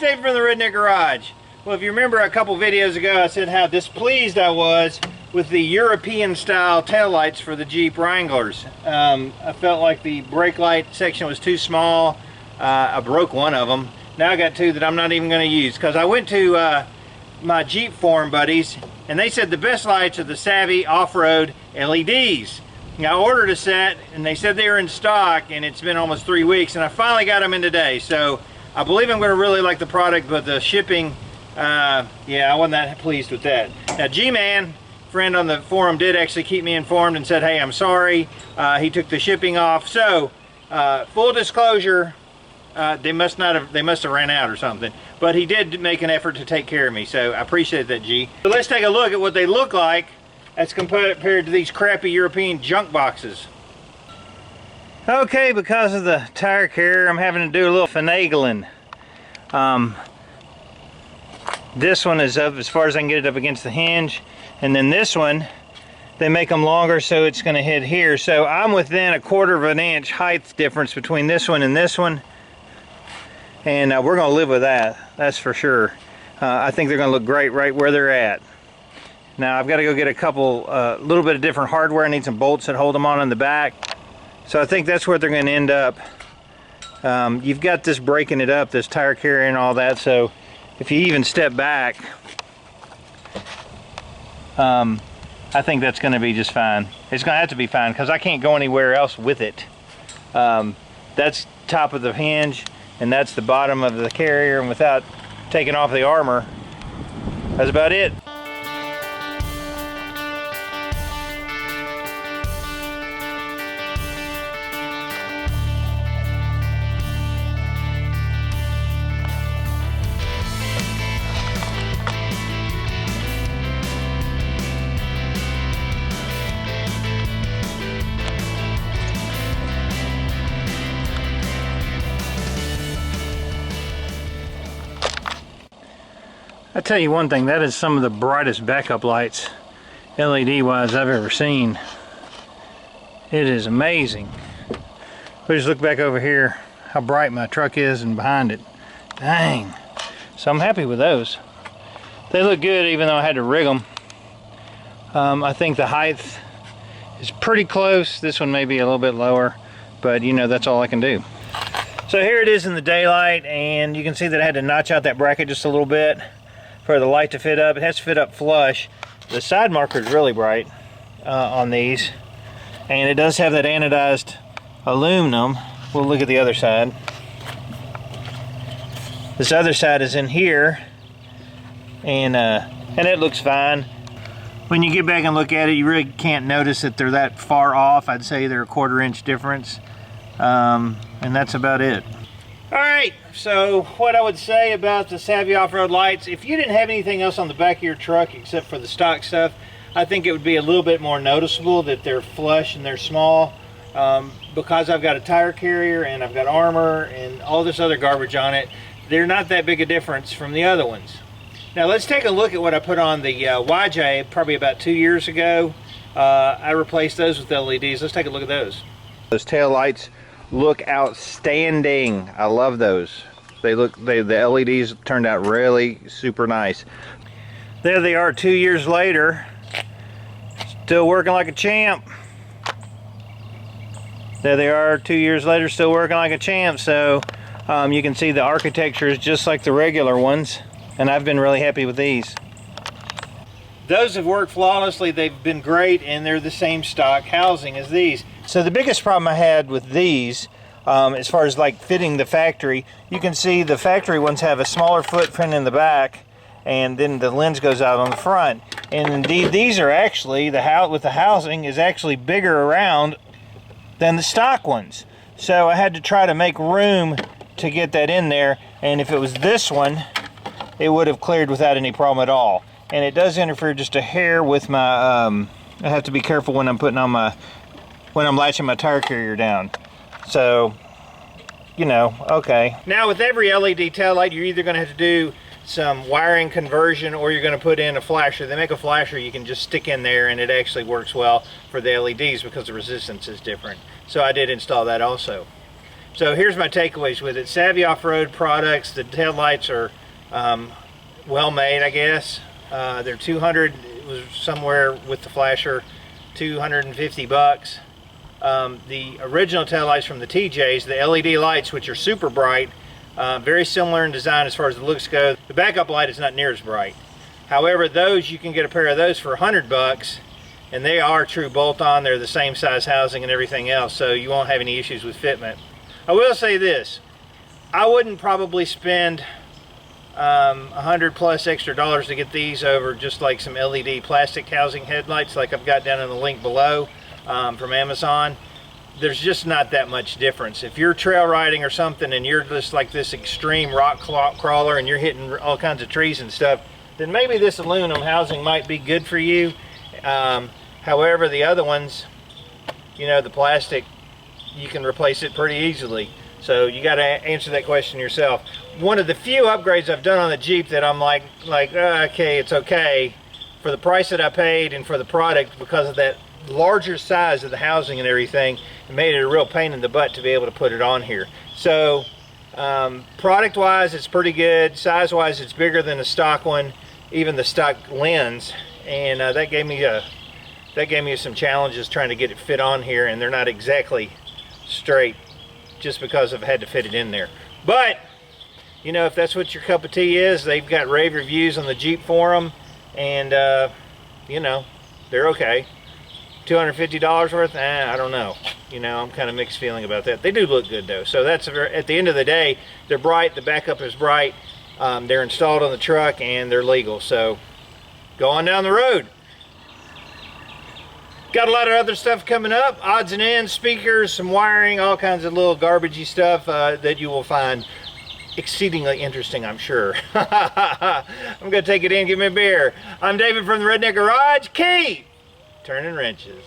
Dave from the Redneck Garage. Well, if you remember a couple videos ago, I said how displeased I was with the European style taillights for the Jeep Wranglers. I felt like the brake light section was too small. I broke one of them. Now I got two that I'm not even going to use, because I went to my Jeep forum buddies and they said the best lights are the Savvy Offroad LEDs. I ordered a set and they said they were in stock, and it's been almost 3 weeks, and I finally got them in today. So I believe I'm going to really like the product, but the shipping, yeah, I wasn't that pleased with that. Now G-Man, friend on the forum, did actually keep me informed and said, hey, I'm sorry, he took the shipping off. So full disclosure, they must have ran out or something, but he did make an effort to take care of me, so I appreciate that, G. So let's take a look at what they look like as compared to these crappy European junk boxes. Okay, because of the tire carrier, I'm having to do a little finagling. This one is up as far as I can get it up against the hinge, and then this one, they make them longer so it's going to hit here. So I'm within 1/4 of an inch height difference between this one and this one, and we're going to live with that, that's for sure. I think they're going to look great right where they're at. Now I've got to go get a couple, little bit of different hardware. I need some bolts that hold them on in the back. So I think that's where they're going to end up. You've got this breaking it up, this tire carrier and all that, so if you even step back, I think that's going to be just fine. It's going to have to be fine because I can't go anywhere else with it. That's top of the hinge and that's the bottom of the carrier, and without taking off the armor, that's about it. I tell you one thing, that is some of the brightest backup lights, LED wise, I've ever seen. It is amazing. We just look back over here, how bright my truck is and behind it. Dang. So I'm happy with those. They look good even though I had to rig them. I think the height is pretty close. This one may be a little bit lower, but you know, that's all I can do. So here it is in the daylight, and you can see that I had to notch out that bracket just a little bit for the light to fit up. It has to fit up flush. The side marker is really bright on these, and it does have that anodized aluminum. We'll look at the other side. This other side is in here, and it looks fine. When you get back and look at it, you really can't notice that they're that far off. I'd say they're a 1/4 inch difference, and that's about it. Alright, so what I would say about the Savvy Offroad lights, if you didn't have anything else on the back of your truck except for the stock stuff, I think it would be a little bit more noticeable that they're flush and they're small. Because I've got a tire carrier and I've got armor and all this other garbage on it, they're not that big a difference from the other ones. Now let's take a look at what I put on the YJ probably about 2 years ago. I replaced those with LEDs. Let's take a look at those. Those tail lights look outstanding. I love those. The LEDs turned out really super nice. There they are 2 years later, still working like a champ. There they are 2 years later, still working like a champ. So you can see the architecture is just like the regular ones, and I've been really happy with these. Those have worked flawlessly. They've been great, and they're the same stock housing as these. So the biggest problem I had with these, as far as like fitting the factory, you can see the factory ones have a smaller footprint in the back, and then the lens goes out on the front. And indeed, these are actually, the housing is actually bigger around than the stock ones. So I had to try to make room to get that in there, and if it was this one, it would have cleared without any problem at all. And it does interfere just a hair with my, I have to be careful when I'm putting on my, when I'm latching my tire carrier down. So, you know, okay. Now with every LED tail light, you're either going to have to do some wiring conversion or you're going to put in a flasher. They make a flasher you can just stick in there, and it actually works well for the LEDs because the resistance is different. So I did install that also. So here's my takeaways with it. Savvy Off-Road products. The tail lights are well made, I guess. They're 200, it was somewhere with the flasher, 250 bucks. The original tail lights from the TJs, the LED lights, which are super bright, very similar in design as far as the looks go. The backup light is not near as bright. However, those, you can get a pair of those for 100 bucks, and they are true bolt-on. They're the same size housing and everything else, so you won't have any issues with fitment. I will say this, I wouldn't probably spend $100 plus extra dollars to get these over just like some LED plastic housing headlights like I've got down in the link below from Amazon. There's just not that much difference. If you're trail riding or something and you're just like this extreme rock crawler and you're hitting all kinds of trees and stuff, then maybe this aluminum housing might be good for you. However, the other ones, you know, the plastic, you can replace it pretty easily. So you got to answer that question yourself. One of the few upgrades I've done on the Jeep that I'm like okay, it's okay for the price that I paid and for the product, because of that larger size of the housing and everything, it made it a real pain in the butt to be able to put it on here. So product wise, it's pretty good. Size wise, it's bigger than the stock one, even the stock lens, and that gave me some challenges trying to get it fit on here, and they're not exactly straight just because I've had to fit it in there. But you know, if that's what your cup of tea is, they've got rave reviews on the Jeep forum, and you know, they're okay. $250 worth? I don't know. You know, I'm kind of mixed feeling about that. They do look good though. So that's at the end of the day, they're bright. The backup is bright. They're installed on the truck and they're legal. So go on down the road. Got a lot of other stuff coming up. Odds and ends, speakers, some wiring, all kinds of little garbagey stuff that you will find exceedingly interesting, I'm sure. I'm gonna take it in, give me a beer. I'm David from the Redneck Garage. Keep turning wrenches.